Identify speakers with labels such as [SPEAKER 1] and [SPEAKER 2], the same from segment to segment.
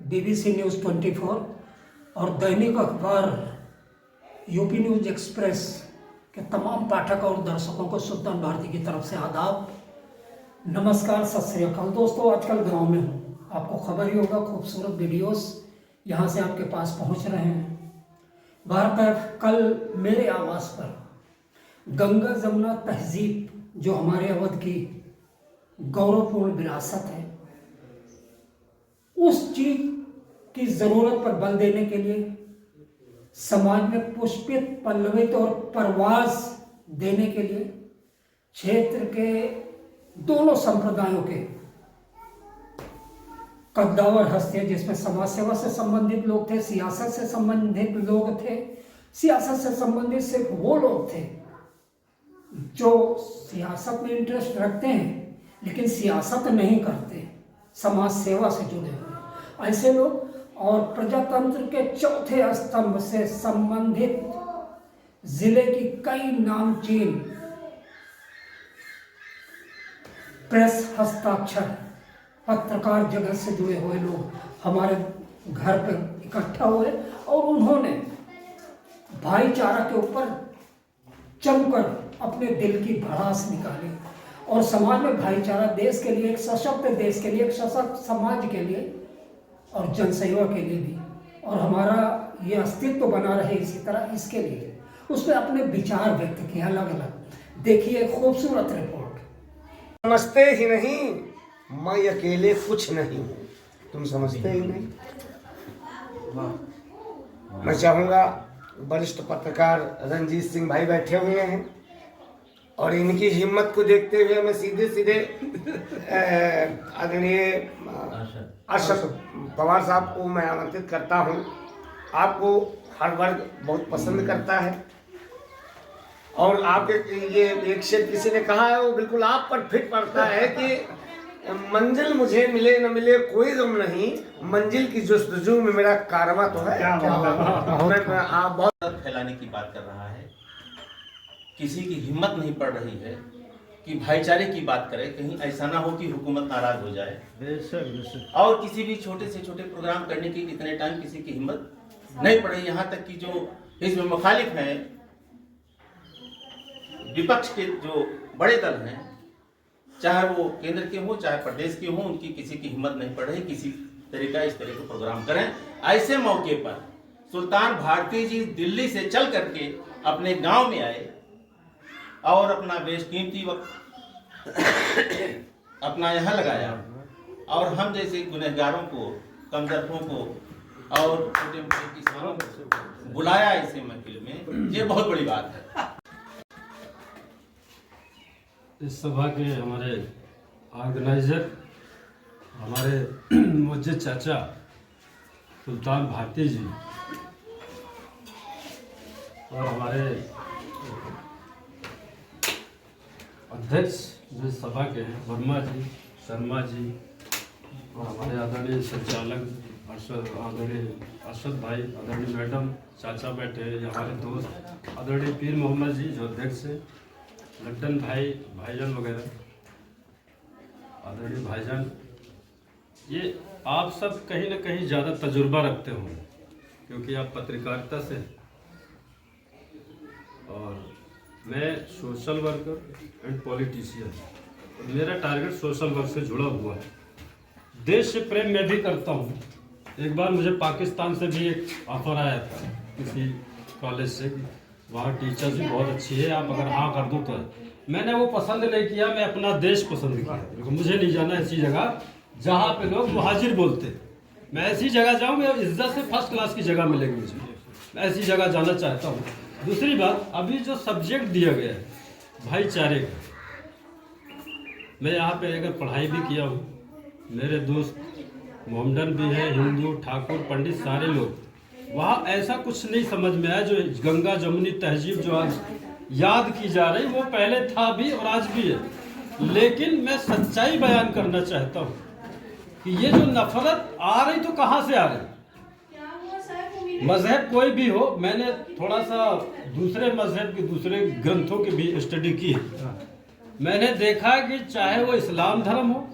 [SPEAKER 1] BBC news 24 और दैनिक अखबार UP news express के तमाम पाठक और दर्शकों को सुल्तान भारती की तरफ से आदाब, नमस्कार, सत श्री अकाल। दोस्तों, आजकल गांव में हूँ, आपको खबर ही होगा, खूबसूरत वीडियोस यहाँ से आपके पास पहुँच रहे हैं। भारत कल मेरे आवास पर गंगा जमुना तहजीब, जो हमारे अवध की गौरवपूर्ण विरासत है, उस चीज की जरूरत पर बल देने के लिए समाज में पुष्पित, पल्लवित और परवाज देने के लिए क्षेत्र के दोनों संप्रदायों के कद्दावर हस्तियां, जिसमें समाज सेवा से संबंधित लोग थे, सियासत से संबंधित लोग थे। सियासत से संबंधित सिर्फ वो लोग थे जो सियासत में इंटरेस्ट रखते हैं लेकिन सियासत नहीं करते, समाज सेवा से जुड़े हुए ऐसे लोग, और प्रजातंत्र के चौथे स्तंभ से संबंधित जिले की कई नामचीन प्रेस, हस्ताक्षर, पत्रकार जगत से जुड़े हुए लोग हमारे घर पर इकट्ठा हुए और उन्होंने भाईचारा के ऊपर जमकर अपने दिल की भड़ास निकाली और समाज में भाईचारा, देश के लिए, एक सशक्त देश के लिए, एक सशक्त समाज के लिए और जनसेवा के लिए भी, और हमारा ये अस्तित्व बना रहे इसी तरह, इसके लिए उस पर अपने विचार व्यक्त किए अलग अलग। देखिए खूबसूरत रिपोर्ट।
[SPEAKER 2] समझते ही नहीं, मैं अकेले कुछ नहीं हूँ, तुम समझते ही नहीं। मैं चाहूँगा वरिष्ठ पत्रकार रंजीत सिंह भाई बैठे हुए हैं और इनकी हिम्मत को देखते हुए मैं सीधे सीधे आदरणीय अरशद पवार साहब को मैं आमंत्रित करता हूं। आपको हर वर्ग बहुत पसंद करता है और आपके ये एक शेर किसी ने कहा है, वो बिल्कुल आप पर फिट पड़ता है कि मंजिल मुझे मिले न मिले कोई गम नहीं, मंजिल की जुस्तजू में मेरा कारवां तो है।
[SPEAKER 3] आप बहुत फैलाने की बात कर रहा है, किसी की हिम्मत नहीं पड़ रही है कि भाईचारे की बात करे, कहीं ऐसा ना हो कि हुकूमत नाराज हो जाए। और किसी भी छोटे से छोटे प्रोग्राम करने की इतने टाइम किसी की हिम्मत नहीं पड़ रही। यहाँ तक कि जो इसमें मुखालिफ हैं, विपक्ष के जो बड़े दल हैं, चाहे वो केंद्र के हो चाहे प्रदेश के हो, उनकी किसी की हिम्मत नहीं पड़ रही किसी तरीका इस तरह का प्रोग्राम करें। ऐसे मौके पर सुल्तान भारती जी दिल्ली से चल करके अपने गांव में आए और अपना बेशकीमती वक्त अपना यहाँ लगाया और हम जैसे गुनहगारों को, कमजोरों को और छोटे मोटे किसानों को बुलाया इसे महफिल में, ये बहुत बड़ी बात है।
[SPEAKER 4] इस सभा के हमारे ऑर्गेनाइजर, हमारे मुझे चाचा सुल्तान भारती जी और हमारे अध्यक्ष जो सभा के हैं वर्मा जी, शर्मा जी, और हमारे आदरणीय संचालक आदरणीय अरशद भाई, आदरणीय मैडम, चाचा बैठे हैं, हमारे दोस्त आदरणीय पीर मोहम्मद जी जो अध्यक्ष हैं, लड्डन भाई, भाईजान वगैरह, आदरणीय भाईजान, ये आप सब कहीं ना कहीं ज़्यादा तजुर्बा रखते होंगे क्योंकि आप पत्रकारिता से, और मैं सोशल वर्कर एंड पॉलिटिशियन, मेरा टारगेट सोशल वर्क से जुड़ा हुआ है। देश से प्रेम मैं भी करता हूँ। एक बार मुझे पाकिस्तान से भी एक ऑफर आया था किसी कॉलेज से, वहाँ टीचर्स भी बहुत अच्छी है, आप अगर हाँ कर दो तो। मैंने वो पसंद नहीं किया, मैं अपना देश पसंद किया। मुझे नहीं जाना ऐसी जगह जहाँ पे लोग मुहाजिर बोलते। मैं ऐसी जगह जाऊँ, मैं इज्जत से फर्स्ट क्लास की जगह मिलेगी मुझे, मैं ऐसी जगह जाना चाहता हूँ। दूसरी बात, अभी जो सब्जेक्ट दिया गया है भाईचारे का, मैं यहाँ पे अगर पढ़ाई भी किया हूँ, मेरे दोस्त मोहम्मदन भी हैं, हिंदू, ठाकुर, पंडित, सारे लोग, वहाँ ऐसा कुछ नहीं समझ में आया। जो गंगा जमुनी तहजीब जो आज याद की जा रही, वो पहले था भी और आज भी है। लेकिन मैं सच्चाई बयान करना चाहता हूँ कि ये जो नफरत आ रही तो कहाँ से आ रही। मजहब कोई भी हो, मैंने थोड़ा सा दूसरे मजहब के दूसरे ग्रंथों की भी स्टडी की है। मैंने देखा कि चाहे वो इस्लाम धर्म हो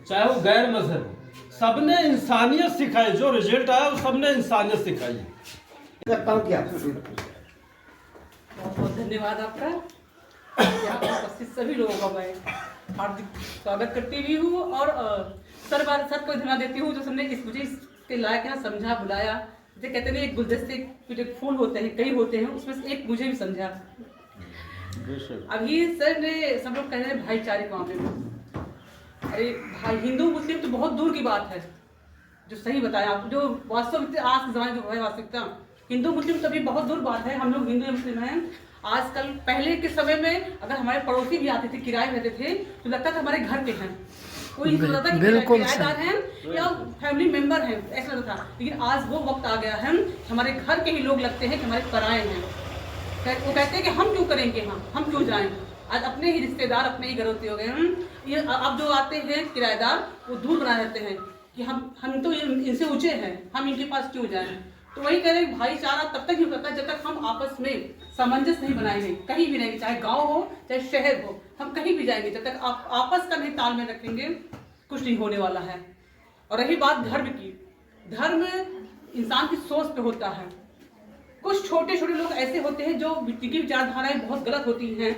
[SPEAKER 4] चाहे वो गैर मजहब हो, सबने इंसानियत सिखाई, जो रिजल्ट आया वो सबने इंसानियत सिखाई।
[SPEAKER 2] करता हूँ क्या
[SPEAKER 5] बहुत बहुत धन्यवाद आपका। यहाँ पर उपस्थित सभी लोगों का मैं हार्दिक स्वागत करती हुई हूँ और सर को धन्यवाद देती हूँ जो सबने मुझे इसके लायक यहाँ समझा, बुलाया। जैसे कहते हैं एक गुलदस्ते के फूल होते हैं, कई होते हैं, उसमें से एक मुझे भी समझा। अभी सर ने सब लोग कह रहे हैं भाईचारे के मामले में। अरे भाई, हिंदू मुस्लिम तो बहुत दूर की बात है, जो सही बताया आप, जो वास्तविकता आज के जमाने जो है वास्तविकता, हिंदू मुस्लिम तभी बहुत दूर बात है। हम लोग हिंदू या मुस्लिम हैं। आजकल पहले के समय में अगर हमारे पड़ोसी भी आते थे, किराए रहते थे, तो लगता था हमारे घर पे हैं, कोई लगता था कि किराएदार हैं या फैमिली मेंबर हैं, ऐसा लगता था। लेकिन आज वो वक्त आ गया है, हमारे घर के ही लोग लगते हैं कि हमारे पराए हैं। वो कहते हैं कि हम क्यों करेंगे, हम क्यों जाएं। आज अपने ही रिश्तेदार अपने ही घरों हो गए हैं। ये अब जो आते हैं किराएदार, वो दूर बना रहते हैं कि हम तो इनसे ऊंचे हैं, हम इनके पास क्यों जाएं। तो वही कह रहे हैं भाईचारा तब तक नहीं होता जब तक हम आपस में सामंजस्य नहीं बनाएंगे। कहीं भी रहेंगे, चाहे गांव हो चाहे शहर हो, हम कहीं भी जाएंगे, जब तक आप आपस का नहीं तालमेल रखेंगे, कुछ नहीं होने वाला है। और रही बात धर्म की, धर्म इंसान की सोच पे होता है। कुछ छोटे छोटे लोग ऐसे होते हैं जो जिनकी विचारधाराएं बहुत गलत होती हैं,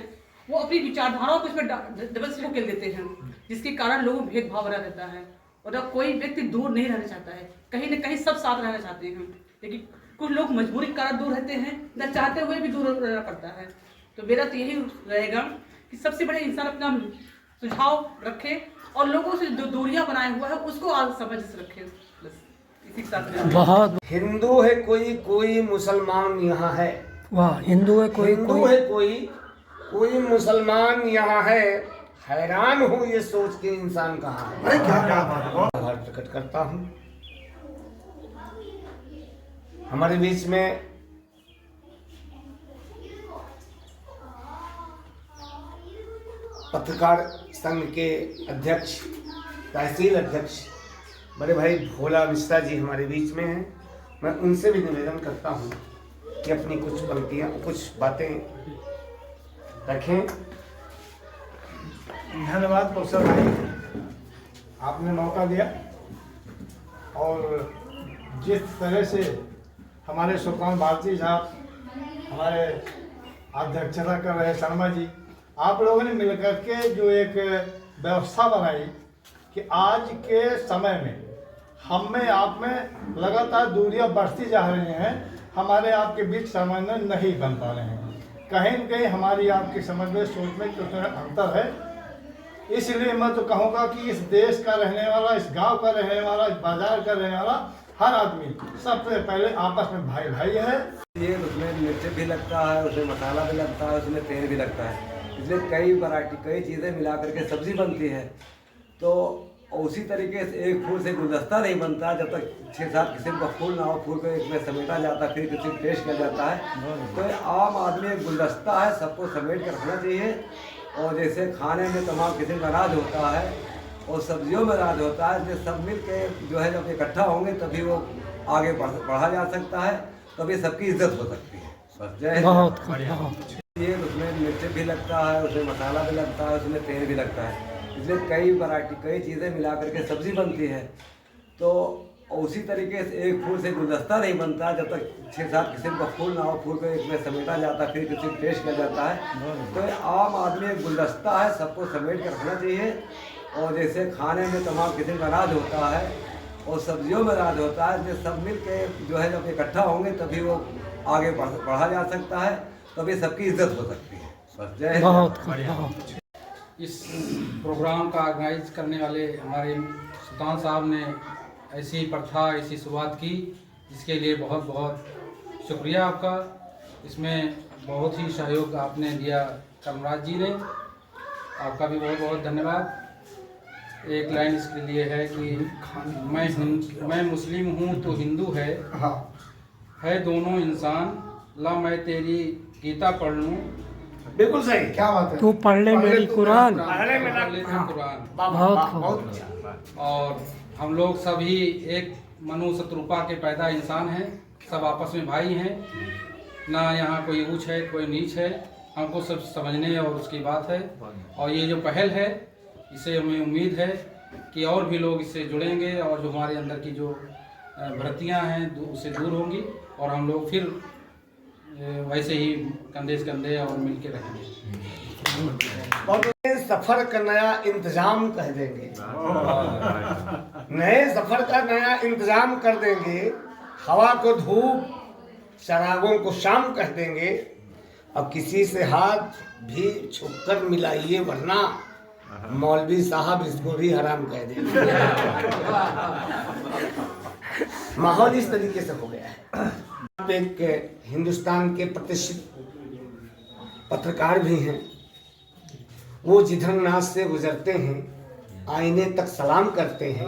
[SPEAKER 5] वो अपनी विचारधाराओं को इसमें डबल से ढकेल देते हैं, जिसके कारण लोगों में भेदभाव बना रहता है। और अब कोई व्यक्ति दूर नहीं रहना चाहता है, कहीं न कहीं सब साथ रहना चाहते हैं, लेकिन कुछ लोग मजबूरी के कारण दूर रहते हैं, न चाहते हुए भी दूर रहना पड़ता है। तो मेरा तो यही रहेगा कि सबसे बड़े इंसान अपना सुझाव रखे और लोगों से जो दूरियां बनाए हुआ है उसको आज समझ से रखे। बस इसी के साथ
[SPEAKER 1] बहुत
[SPEAKER 2] हिंदू है कोई मुसलमान यहाँ है।
[SPEAKER 1] वाह, हिंदू है
[SPEAKER 2] हिंदू है कोई मुसलमान यहाँ है। हैरान हूँ ये सोच के इंसान कहाँ है।
[SPEAKER 6] अरे क्या बात है।
[SPEAKER 2] आभार प्रकट करता हूँ। हमारे बीच में पत्रकार संघ के अध्यक्ष, तहसील अध्यक्ष बड़े भाई भोला मिश्रा जी हमारे बीच में हैं। मैं उनसे भी निवेदन करता हूँ कि अपनी कुछ पंक्तियाँ, कुछ बातें रखें।
[SPEAKER 6] धन्यवाद प्रोफेसर भाई, आपने मौका दिया। और जिस तरह से हमारे सुल्तान भारती साहब हमारे अध्यक्षता कर रहे शर्मा जी, आप लोगों ने मिलकर के जो एक व्यवस्था बनाई कि आज के समय में हम में आप में लगातार दूरियां बढ़ती जा रही हैं, हमारे आपके बीच समन्वय नहीं बन पा रहे हैं। कहीं न कहीं हमारी आपकी समन्वय सोच में कुछ अंतर है। इसलिए मैं तो कहूँगा कि इस देश का रहने वाला, इस गांव का रहने वाला, इस बाजार का रहने वाला हर आदमी सबसे पहले आपस में भाई भाई है।
[SPEAKER 7] ये उसमें मिर्च भी लगता है, उसमें मसाला भी लगता है, उसमें तेल भी लगता है, इसलिए कई वैरायटी, कई चीज़ें मिला करके सब्जी बनती है। तो उसी तरीके से एक फूल से गुलदस्ता नहीं बनता जब तक 6-7 किस्म का फूल ना हो। फूल को एक में समेटा जाता है, फिर किसी में पेश किया जाता है। तो आम आदमी एक गुलदस्ता है, सबको समेट कर रखना चाहिए। और जैसे खाने में तमाम किस्म का अनाज होता है और सब्जियों में अनाज होता है, इसलिए सब मिल के जो है जब इकट्ठा होंगे तभी वो आगे बढ़ा जा सकता है, तभी सबकी इज्जत हो सकती है। बस जय हिंद। ये उसमें मिर्च भी लगता है, उसमें मसाला भी लगता है, उसमें तेल भी लगता है, इसलिए कई वैरायटी, कई चीज़ें मिला करके सब्जी बनती है। तो उसी तरीके से एक फूल से गुलदस्ता नहीं बनता जब तक 6-7 किस्म का फूल ना हो। फूल को एक में समेटा जाता है, फिर किसी में पेश किया जाता है। तो आम आदमी एक गुलदस्ता है, सबको समेट कर रखना चाहिए। और जैसे खाने में तमाम किस्म का अनाज होता है और सब्जियों में अनाज होता है, इसलिए सब मिल के जो है जब इकट्ठा होंगे तभी वो आगे बढ़ा जा सकता है, तभी सबकी इज्जत हो सकती है। बस जय हिंद।
[SPEAKER 8] इस प्रोग्राम का ऑर्गेनाइज करने वाले हमारे सुल्तान साहब ने ऐसी प्रथा, ऐसी शुरुआत की, जिसके लिए बहुत बहुत शुक्रिया आपका। इसमें बहुत ही सहयोग आपने दिया कमराज जी ने, आपका भी बहुत बहुत धन्यवाद। एक लाइन इसके लिए है कि मैं मुस्लिम हूँ तो हिंदू है दोनों इंसान, ला मैं तेरी गीता पढ़ लूँ।
[SPEAKER 2] बिल्कुल सही,
[SPEAKER 6] क्या बात है।
[SPEAKER 1] तू पढ़ ले मेरी कुरान।
[SPEAKER 8] कुरान।
[SPEAKER 1] बहुत
[SPEAKER 8] और हम लोग सभी एक मनुष्य रूपा के पैदा इंसान हैं, सब आपस में भाई हैं, ना यहाँ कोई ऊंच है कोई नीच है, हमको सब समझने और उसकी बात है। और ये जो पहल है, इसे हमें उम्मीद है कि और भी लोग इससे जुड़ेंगे और जो हमारे अंदर की जो भ्रांतियाँ हैं उससे दूर होंगी और हम लोग फिर वैसे ही कंधे से कंधे और मिल के रहेंगे।
[SPEAKER 2] और सफर का नया इंतजाम कह देंगे, नए सफर का नया इंतजाम कर देंगे, हवा को धूप चरागों को शाम कह देंगे। अब किसी से हाथ भी छुपकर मिलाइए वरना मौलवी साहब इसको भी हराम कह देंगे। माहौल इस तरीके से हो गया है। आप एक हिंदुस्तान के प्रतिष्ठित पत्रकार भी हैं, वो जिधर नाज से गुजरते हैं आईने तक सलाम करते हैं।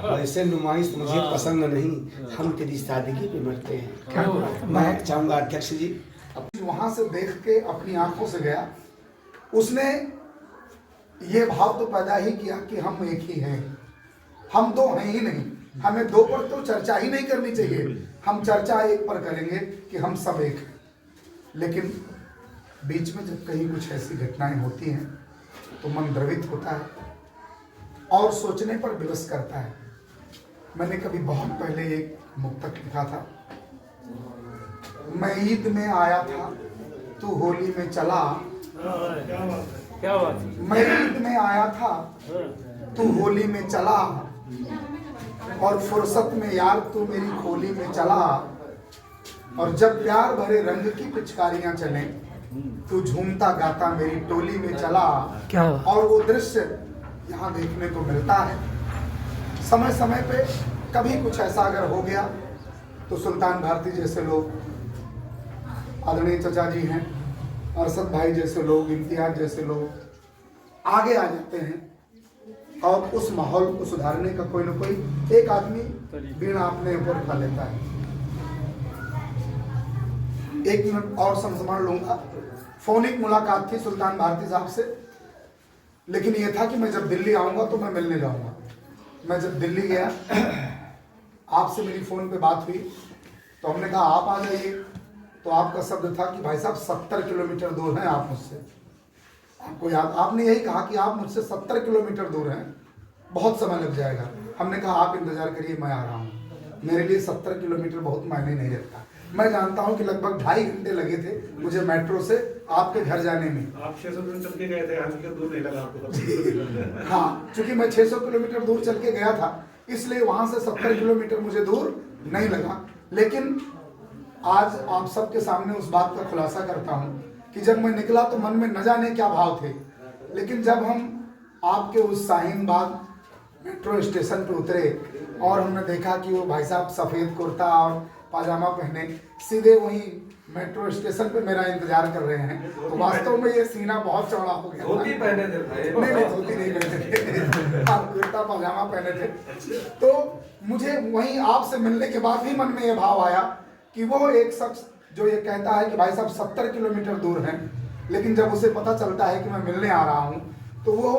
[SPEAKER 2] वैसे नुमाइश मुझे पसंद नहीं, हम तेरी सादगी पे मरते हैं। मैं चाहूँगा अध्यक्ष जी,
[SPEAKER 9] वहां से देख के अपनी आंखों से गया, उसने ये भाव तो पैदा ही किया कि हम एक ही हैं, हम दो हैं ही नहीं, हमें दो पर तो चर्चा ही नहीं करनी चाहिए, हम चर्चा एक पर करेंगे कि हम सब एक हैं। लेकिन बीच में जब कहीं कुछ ऐसी घटनाएं होती हैं तो मन द्रवित होता है और सोचने पर विवश करता है। मैंने कभी बहुत पहले एक मुक्तक लिखा था, मैं ईद में आया था तू होली में चला,
[SPEAKER 6] क्या बात,
[SPEAKER 9] मैं ईद में आया था तू होली में चला, और फुर्सत में यार तू मेरी खोली में चला, और जब प्यार भरे रंग की पिचकारियां चले तू झूमता गाता मेरी टोली में चला।
[SPEAKER 1] क्या
[SPEAKER 9] और वो दृश्य यहाँ देखने को मिलता है। समय समय पे कभी कुछ ऐसा अगर हो गया तो सुल्तान भारती जैसे लोग, आदरणीय चचा जी हैं, अरशद भाई जैसे लोग, इम्तियाज जैसे लोग आगे आ जाते हैं और उस माहौल को सुधारने का कोई ना कोई एक आदमी बीड़ा अपने ऊपर उठा लेता है। एक मिनट और समझ लूंगा। फोनिक मुलाकात थी सुल्तान भारती साहब से, लेकिन यह था कि मैं जब दिल्ली आऊंगा तो मैं मिलने जाऊंगा। मैं जब दिल्ली गया, आपसे मेरी फ़ोन पे बात हुई तो हमने कहा आप आ जाइए, तो आपका शब्द था कि भाई साहब 70 किलोमीटर दूर हैं आप मुझसे। आपको याद, आपने यही कहा कि आप मुझसे 70 किलोमीटर दूर हैं, बहुत समय लग जाएगा। हमने कहा आप इंतज़ार करिए, मैं आ रहा हूँ। मेरे लिए 70 किलोमीटर बहुत मायने नहीं रखता। मैं जानता हूँ कि लगभग 2.5 घंटे लगे थे मुझे मेट्रो से आपके घर जाने में।
[SPEAKER 6] आप 600 किलोमीटर चल के गए थे, हमको दूर नहीं लगा आपको।
[SPEAKER 9] हाँ, चूंकि मैं 600 किलोमीटर दूर चल के गया था इसलिए वहां से 70 किलोमीटर मुझे दूर नहीं लगा। लेकिन आज आप सबके सामने उस बात का खुलासा करता हूँ कि जब मैं निकला तो मन में न जाने क्या भाव थे, लेकिन जब हम आपके उस शाहीन बाग मेट्रो स्टेशन पे उतरे और हमने देखा कि वो भाई साहब सफ़ेद कुर्ता और पाजामा पहने सीधे वहीं मेट्रो स्टेशन पे मेरा इंतजार कर रहे हैं, तो वास्तव में ये सीना बहुत चौड़ा हो गया।
[SPEAKER 7] धोती पहने थे भाई?
[SPEAKER 9] नहीं, धोती नहीं पहने थे, आप कुर्ता पाजामा पहने थे। तो मुझे वहीं आपसे मिलने के बाद भी मन में ये भाव आया कि वो एक शख्स जो ये कहता है कि भाई साहब 70 किलोमीटर दूर हैं, लेकिन जब उसे पता चलता है कि मैं मिलने आ रहा हूँ तो वो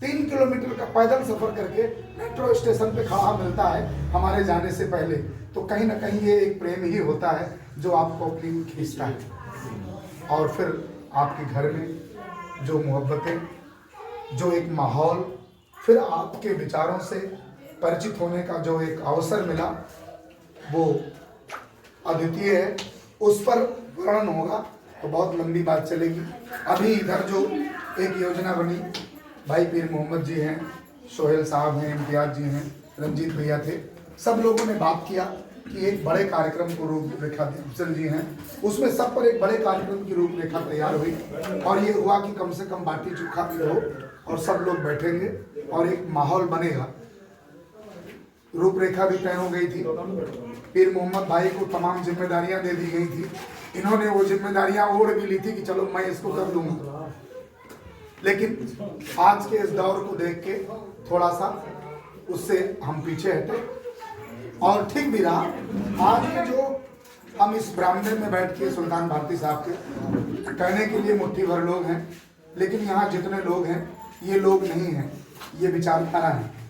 [SPEAKER 9] 3 किलोमीटर का पैदल सफर करके मेट्रो स्टेशन पे खड़ा मिलता है हमारे जाने से पहले। तो कहीं ना कहीं ये एक प्रेम ही होता है जो आपको अपनी खींचता है। और फिर आपके घर में जो मोहब्बतें, जो एक माहौल, फिर आपके विचारों से परिचित होने का जो एक अवसर मिला वो अद्वितीय है। उस पर वर्णन होगा तो बहुत लंबी बात चलेगी। अभी इधर जो एक योजना बनी, भाई पीर मोहम्मद जी हैं, सोहेल साहब हैं, इम्तियाज जी हैं, रंजीत भैया थे, सब लोगों ने बात किया कि एक बड़े कार्यक्रम को रूपरेखा दी। अफजल जी हैं, उसमें सब पर एक बड़े कार्यक्रम की रूपरेखा तैयार हुई और ये हुआ कि कम से कम बाटी चोखा भी हो और सब लोग बैठेंगे और एक माहौल बनेगा। रूपरेखा भी तय हो गई थी। पीर मोहम्मद भाई को तमाम जिम्मेदारियां दे दी गई थी। इन्होंने वो जिम्मेदारियां ओढ़ भी ली थी कि चलो मैं इसको कर लूँगा। लेकिन आज के इस दौर को देख के थोड़ा सा उससे हम पीछे हटे और ठीक भी रहा। आज में जो हम इस ब्राह्मण में बैठ के सुल्तान भारती साहब के कहने के लिए मुट्ठी भर लोग हैं, लेकिन यहाँ जितने लोग हैं ये लोग नहीं हैं, ये विचारधारा है।